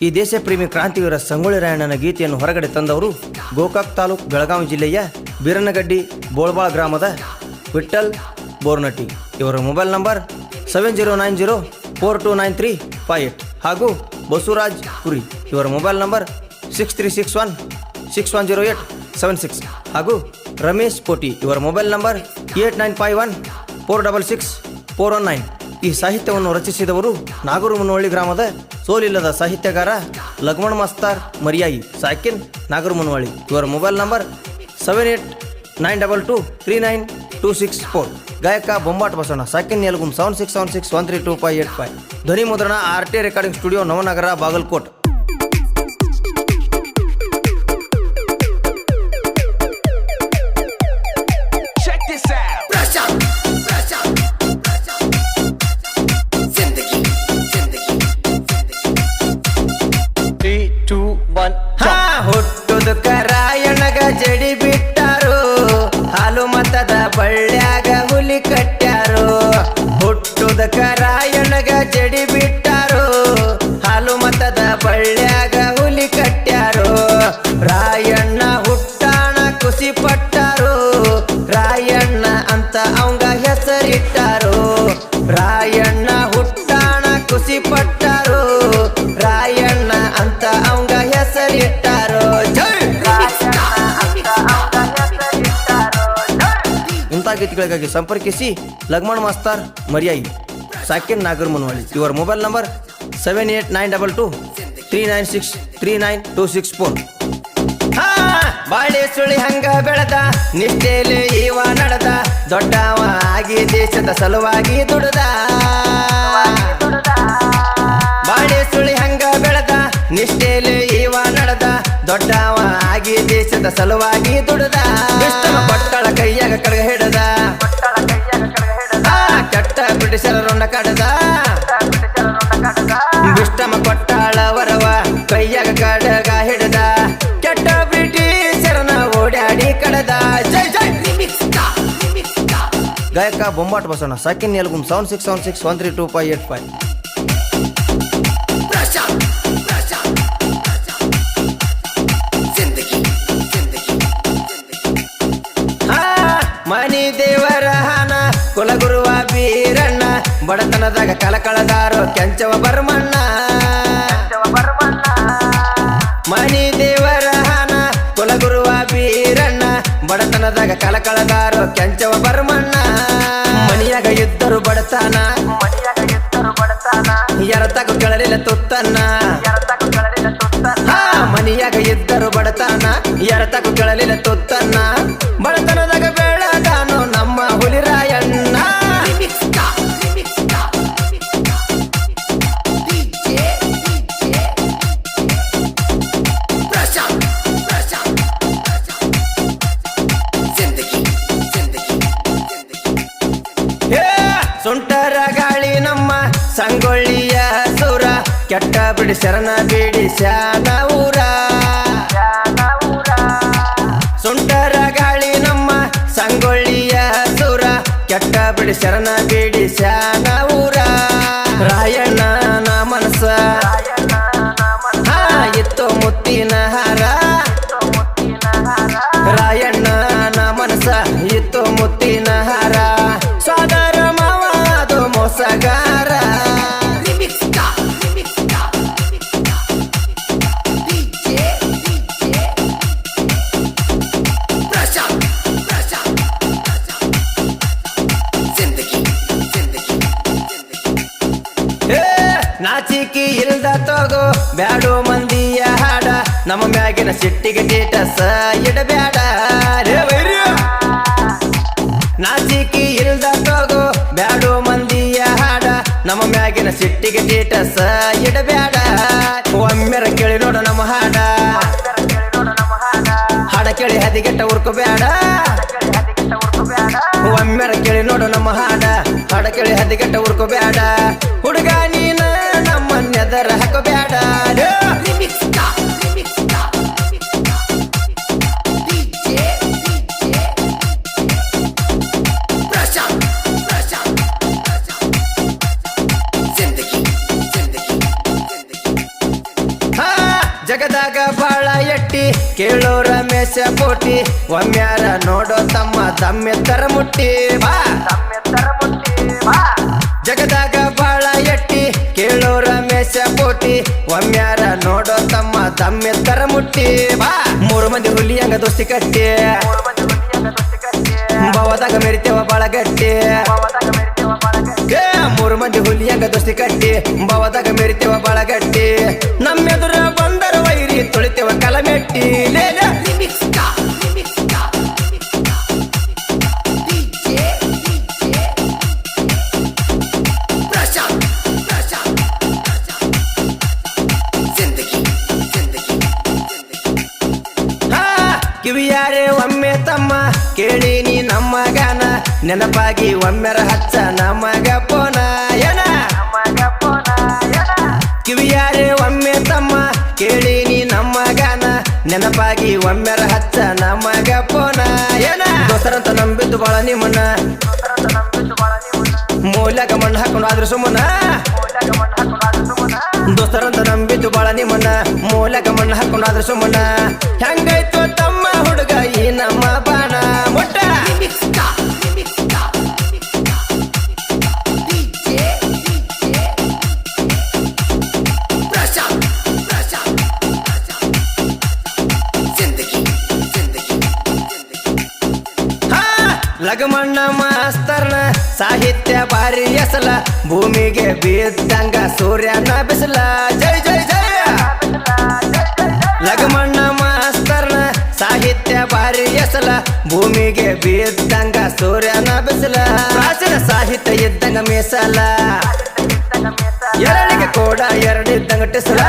ಈ ದೇಶ ಪ್ರೇಮಿ ಕ್ರಾಂತಿವೀರ ಸಂಗೊಳ್ಳಿ ರಾಯಣ್ಣನ ಗೀತೆಯನ್ನು ಹೊರಗಡೆ ತಂದವರು ಗೋಕಾಕ್ ತಾಲೂಕು ಬೆಳಗಾವಿ ಜಿಲ್ಲೆಯ ಬೀರನಗಡ್ಡಿ ಬೋಳ್ಬಾಳ್ ಗ್ರಾಮದ ವಿಠಲ್ ಬೋರ್ನಟ್ಟಿ. ಇವರ ಮೊಬೈಲ್ ನಂಬರ್ 7090429358 ಹಾಗೂ ಬಸವರಾಜ್ ಪುರಿ ಇವರ ಮೊಬೈಲ್ ನಂಬರ್ 6361610876 ಹಾಗೂ ರಮೇಶ್ ಕೋಟಿ ಇವರ ಮೊಬೈಲ್ ನಂಬರ್ 8951466419. ಈ ಸಾಹಿತ್ಯವನ್ನು ರಚಿಸಿದವರು ನಾಗರಮುನವಳ್ಳಿ ಗ್ರಾಮದ ಸೋಲಿಲ್ಲದ ಸಾಹಿತ್ಯಗಾರ ಲಕ್ಷ್ಮಣ ಮಾಸ್ತಾರ್ ಮರಿಯಾಯಿ ಸಾಕಿನ್ ನಾಗರಮುನವಳ್ಳಿ. ಇವರ ಮೊಬೈಲ್ ನಂಬರ್ 7892239264. ಗಾಯಕ ಬೊಂಬಾಟ್ ಬಸಣ್ಣ ಸಾಕಿನ್ ಯಲಗುಂ 7676132585. ಧ್ವನಿ ಮುದ್ರಣ RT recording studio Navanagar Bagalkot. ಹುಟ್ಟುದು ರಾಯಣ್ಣಗ ಜಡಿ ಬಿಟ್ಟಾರು, ಹಾಲು ಮತದ ಬಳ್ಳ್ಯಾಗ ಹುಲಿ ಕಟ್ಟ್ಯಾರು. ಹುಟ್ಟುದ ರಾಯಣ್ಣಗ ಜಡಿ ಬಿಟ್ಟಾರು, ಹಾಲು ಮತದ ಬಳ್ಳ್ಯಾಗ ಹುಲಿ ಕಟ್ಟ್ಯಾರು. ರಾಯಣ್ಣ ಹುಟ್ಟಾಣ ಖುಷಿ ಪಟ್ಟಾರು, ರಾಯಣ್ಣ ಅಂತ ಅವಂಗ ಹೆಸರಿಟ್ಟಾರು. ರಾಯಣ್ಣ ಹುಟ್ಟಾಣ ಖುಷಿ ಪಟ್ಟಾರು, ರಾಯಣ್ಣ ಅಂತ ಅವಂಗ ಹೆಸರಿಟ್ಟಾರು. ಇಂಥ ಗೀತೆಗಳಿಗಾಗಿ ಸಂಪರ್ಕಿಸಿ ಲಕ್ಷ್ಮಣ ಮಾಸ್ತಾರ್ ಮರಿಯಾಯಿ ಸಾಕಿನ್ ನಾಗರಮುನವಳ್ಳಿ. ಇವರ ಮೊಬೈಲ್ ನಂಬರ್ 789223963964. ಬಾಳೆ ಸುಳಿ ಹಂಗ ಬೆಳೆದ ನಿಷ್ಠೆಲಿ ಇವ ನಡೆದ, ದೊಡ್ಡವ ಆಗಿ ದೇಶದ ಸಲುವಾಗಿ ದುಡ್ದ. ಬಾಳೆ ಸುಳಿ ಹಂಗ ಬೆಳೆದ ನಿಷ್ಠೆಲಿ ಇವ ನಡೆದ, ದೊಡ್ಡವ ಆಗಿ ದೇಶದ ಸಲುವಾಗಿ ದುಡ್ದ. ಬಿಷ್ಟಮ ಕೊಟ್ಟಳ ಕೈಯಾಗ ಕಡಗ ಹಿಡದ, ಕೆಟ್ಟ ಬ್ರಿಟಿಷರನ್ನ ಕಡದ. ಬಿಷ್ಟಮ ಕೊಟ್ಟಾಳ ವರವ ಕೈಯಾಗ ಕಡಗ ಹಿಡದ, ಕೆಟ್ಟ ಬ್ರಿಟಿಷರನ್ನ ಓಡಾಡಿ ಕಡದ. ಜೈ ಜೈ ಗಾಯಕ ಬೊಂಬಾಟ್ ಬಸಣ್ಣ ಸಾಕಿನ್ ಯಲಗುಂ 7676132585. ಮನಿ ದೇವರ ಹನ ಕುಲಗುರುವ ಬೀರಣ್ಣ, ಬಡತನದಾಗ ಕಳಕಳದಾರೋ ಕೆಂಚವ ಬರ್ಮಣ್ಣ. ಮನಿ ದೇವರ ಹನ ಕುಲಗುರುವ ಬೀರಣ್ಣ, ಬಡತನದಾಗ ಕಳಕಳದಾರೋ ಕೆಂಚವ ಬರ್ಮಣ್ಣ. ಮನಿಯಾಗ ಇದ್ದರು ಬಡತನ, ಎರತಗೂ ಕೆಳಲಿಲ್ಲ ತುತ್ತನ್ನ. ಮನಿಯಾಗ ಇದ್ದರು ಬಡತನ, ಎರತಗೂ ಕೆಳಲಿಲ್ಲ ತುತ್ತನ್ನ. ಬಡತನದಾಗ ಬೆಳಗಾನು ನಮ್ಮ ಹುಲಿ ರಾಯಣ್ಣ. ಸುಂಟರ ಗಾಳಿ ನಮ್ಮ ಸಂಗೊಳ್ಳಿಯ ಸೂರ, ಕೆಟ್ಟ ಬಿಡಿಸರನ ಬಿಡಿಸ್ಯಾನ ಊರ. ಸುಂಟರ ಗಾಳಿ ನಮ್ಮ ಸಂಗೊಳ್ಳಿಯ ಸೂರ, ಕೆಟ್ಟ ಬಿಡಿಸರನ ಬಿಡಿಸ್ಯಾನ ಊರ. ರಾಯಣ್ಣನ ಮನಸ್ಸ ಇತ್ತು ಮುತ್ತಿನ ಹಾರ, ರಾಯಣ್ಣನ ಮನಸ್ಸ ಇತ್ತು ಮುತ್ತಿನ ಹಾರ. ಸಾದರ ಮಾವ ಅದು ಮೋಸಗಾರ. ನಾಚಿಕಿ ಇಲ್ದ ತಗೋ ಬ್ಯಾಡೋ ಮಂದಿಯ ಹಾಡ, ನಮ್ಮ ಮ್ಯಾಗಿನ ಸಿಟ್ಟಿಗೆ ಟೇಟಸ ಇಡಬ್ಯಾಡ. ನಾಚಿಕಿ ಇಲ್ದ ತಗೋ ಬ್ಯಾಡೋ ಮಂದಿಯ ಹಾಡ, ನಮ್ಮ ಮ್ಯಾಗಿನ ಸಿಟ್ಟಿಗೆ ಟೇಟಸ ಇಡಬ್ಯಾಡ. ಒಮ್ಮೆರ ಕೇಳಿ ನೋಡ ನಮ್ಮ ಹಾಡ, ಹಾಡ ಕೇಳಿ ಹದಿಗೆಟ್ಟ ಉರ್ಕೋಬ್ಯಾಡ. ಒಮ್ಮೆರ ಕೇಳಿ ನೋಡು ನಮ್ಮ ಹಾಡ, ಹಾಡ ಕೇಳಿ ಹದಿಗೆಟ್ಟ ಉರ್ಕೋಬ್ಯಾಡ. ಹುಡುಗ ನೀನ ನಮ್ಮನ್ನೆದರ ಹಾಕೋಬ್ಯಾಡ. ಜಗದಾಗ ಬಾಳ ಎಟ್ಟಿ ಕೇಳೋರ ಮೇಷ ಪೋಟಿ ಒಮ್ಮ್ಯಾರ ನೋಡೋ ತಮ್ಮ ತಮ್ಮೆ ತರ ಮುಟ್ಟಿ ಬಾ ಜಗದಾಗ ಬಾಳ ಎಟ್ಟಿ ಕೇಳೋರ ಮೇಷ ಪೋಟಿ ಒಮ್ಮ್ಯಾರ ನೋಡೋ ತಮ್ಮ ತಮ್ಮೆ ತರ ಮುಟ್ಟಿ ಬಾ 3 ಮಂದಿ ಹುಲಿ ಹಂಗ ದೋಸ್ತಿ ಕಟ್ಟಿ ಬಾವದಾಗ ಮೆರಿತೇವ ಬಾಳ ಗಟ್ಟಿ 3 ಮಂದಿ ಹುಲಿ ಹಂಗ ದೋಸ್ತಿ ಕಟ್ಟಿ ಬಾವದಾಗ ಮೆರಿತೇವ ಬಾಳ ಗಟ್ಟಿ ನಮ್ಮೆದುರ ಬಂದರ ವೈರಿ ತುಳಿತೇವ ಕಲಮೆಟ್ಟಿ ಕಿವಿಯಾರೆ ಒಮ್ಮೆ ತಮ್ಮ ಕೇಳಿನಿ ನಮ್ಮ ಗಾನ ನೆನಪಾಗಿ ಒಮ್ಮೆರ ಹಚ್ಚ ನಮಗ ಪೋನ ಏನ ಕಿವಿಯಾರೆ ಒಮ್ಮೆ ತಮ್ಮ ಕೇಳಿನಿ ನಮ್ಮ ಗಾನ ನೆನಪಾಗಿ ಒಮ್ಮೆರ ಹಚ್ಚ ನಮಗ ಪೋನ ಏನ ದೋಸ್ತರಂತ ನಂಬಿದ್ದು ಬಾಳ ನಿಮ್ಮನ್ನ ಮೂಲ್ಯಾಗ ಮಣ್ಣು ಹಾಕೊಂಡು ಆದ್ರೂ ಸುಮ್ಮನ ದೋಸ್ತರಂತ ನಂಬಿದ್ದು ಬಾಳ ನಿಮ್ಮನ್ನ ಮೂಲ್ಯಾಗ ಮಣ್ಣು ಹಾಕೊಂಡು ಆದ್ರೂ ಸುಮ್ಮನ ಹೆಂಗಾಯ್ತು ತಮ್ಮ ಹುಡುಗ ಈ ನಮ್ಮ ಬಾಣ ಮುಟ್ಟ ಲಗಮಣ್ಣ ಮಾಸ್ತರ್ನ ಸಾಹಿತ್ಯ ಬಾರಿ ಎಸಲ ಭೂಮಿಗೆ ಬಿದ್ದಂಗ ಸೂರ್ಯನ ಬಿಸಲ ಜೈ ಜೈ ಜಯ ಲಗಮಣ್ಣ ಮಾಸ್ತರ್ನ ಸಾಹಿತ್ಯ ಬಾರಿ ಎಸಲ ಭೂಮಿಗೆ ಬಿದ್ದಂಗ ಸೂರ್ಯನ ಬಿಸಲ ಪ್ರಾಚೀನ ಸಾಹಿತ್ಯ ಇದ್ದಂಗ ಮೀಸಲ ಎರಡಿಗೆ ಕೋಡ ಎರಡಿದ್ದಂಗ ಟಿಸಲ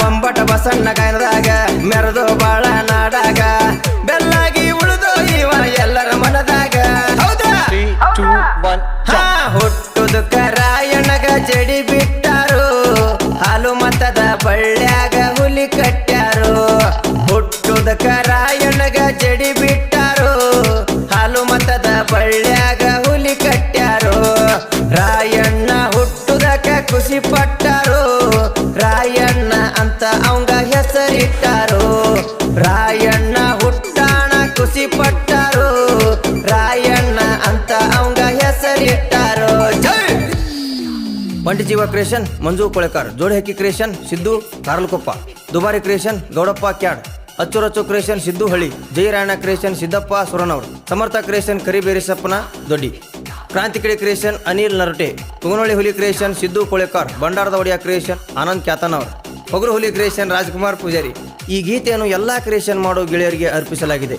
ಬಂಬಟ ಬಸಣ್ಣ ಗಾಯನದಾಗ ಮೆರೆದು ಬಾಳ ನಾಡಾಗ ಬೆಲ್ಲಾಗಿ ಉಳಿದು ಇವ ಎಲ್ಲರ ಮನದಾಗ ಹೌದಾ ಹುಟ್ಟುದಕ್ಕ ರಾಯಣಗ ಜಡಿ ಬಿಟ್ಟಾರು ಹಾಲು ಮತದ ಬಳ್ಳ್ಯಾಗ ಹುಲಿ ಕಟ್ಟ್ಯಾರು ಹುಟ್ಟುದಕ್ಕ ರಾಯಣಗ ಜಡಿ ಬಿಟ್ಟಾರು ಹಾಲು ಮತದ ಬಳ್ಳ್ಯಾಗ ಹುಲಿ ಕಟ್ಟ್ಯಾರು ರಾಯಣ್ಣ ಹುಟ್ಟುದಕ್ಕ ಖುಷಿ ಪಟ್ಟಾರು ರಾಯಣ್ಣ ಅಂತ ಅವಂಗ ಹೆಸರಿಟ್ಟಾರು ರಾಯಣ್ಣ ಹುಟ್ಟಾಣ ಖುಷಿ ಪಟ್ಟಾರು ರಾಯಣ್ಣ ಅಂತ ಅವಂಗ ಹೆಸರಿಟ್ಟಾರು ಬಂಟಿ ಜೀವ ಕ್ರಿಯೇಷನ್ ಮಂಜು ಕೊಳೆಕರ್ ಜೋಡಿ ಹಕ್ಕಿ ಕ್ರಿಯೇಷನ್ ಸಿದ್ದು ಕಾರ್ಲಕೊಪ್ಪ ದುಬಾರಿ ಕ್ರಿಯೇಷನ್ ಗೌಡಪ್ಪ ಕ್ಯಾಡ್ ಅಚ್ಚುರಚ್ಚು ಕ್ರಿಯೇಷನ್ ಸಿದ್ದು ಹಳಿ ಜಯರಾಯಣ ಕ್ರಿಯೇಷನ್ ಸಿದ್ದಪ್ಪ ಸುರನವರು ಸಮರ್ಥ ಕ್ರಿಯೇಷನ್ ಕರಿಬೇರಿಸಪ್ಪನ ದೊಡ್ಡಿ ಕ್ರಾಂತಿಕಡಿ ಕ್ರಿಯೇಷನ್ ಅನಿಲ್ ನರಟೆ ತುಗನೊಳ್ಳಿ ಹುಲಿ ಕ್ರಿಯೇಷನ್ ಸಿದ್ದು ಕೊಳೆಕರ್ ಬಂಡಾರದ ಒಡೆಯ ಕ್ರಿಯೇಷನ್ ಆನಂದ್ ಕ್ಯಾತನ್ ಅವರು ಹೊಗರು ಹುಲಿ ಕ್ರಿಯೇಷನ್ ರಾಜ್ಕುಮಾರ್ ಪೂಜಾರಿ ಈ ಗೀತೆಯನ್ನು ಎಲ್ಲಾ ಕ್ರಿಯೇಷನ್ ಮಾಡೋ ಗೆಳೆಯರಿಗೆ ಅರ್ಪಿಸಲಾಗಿದೆ.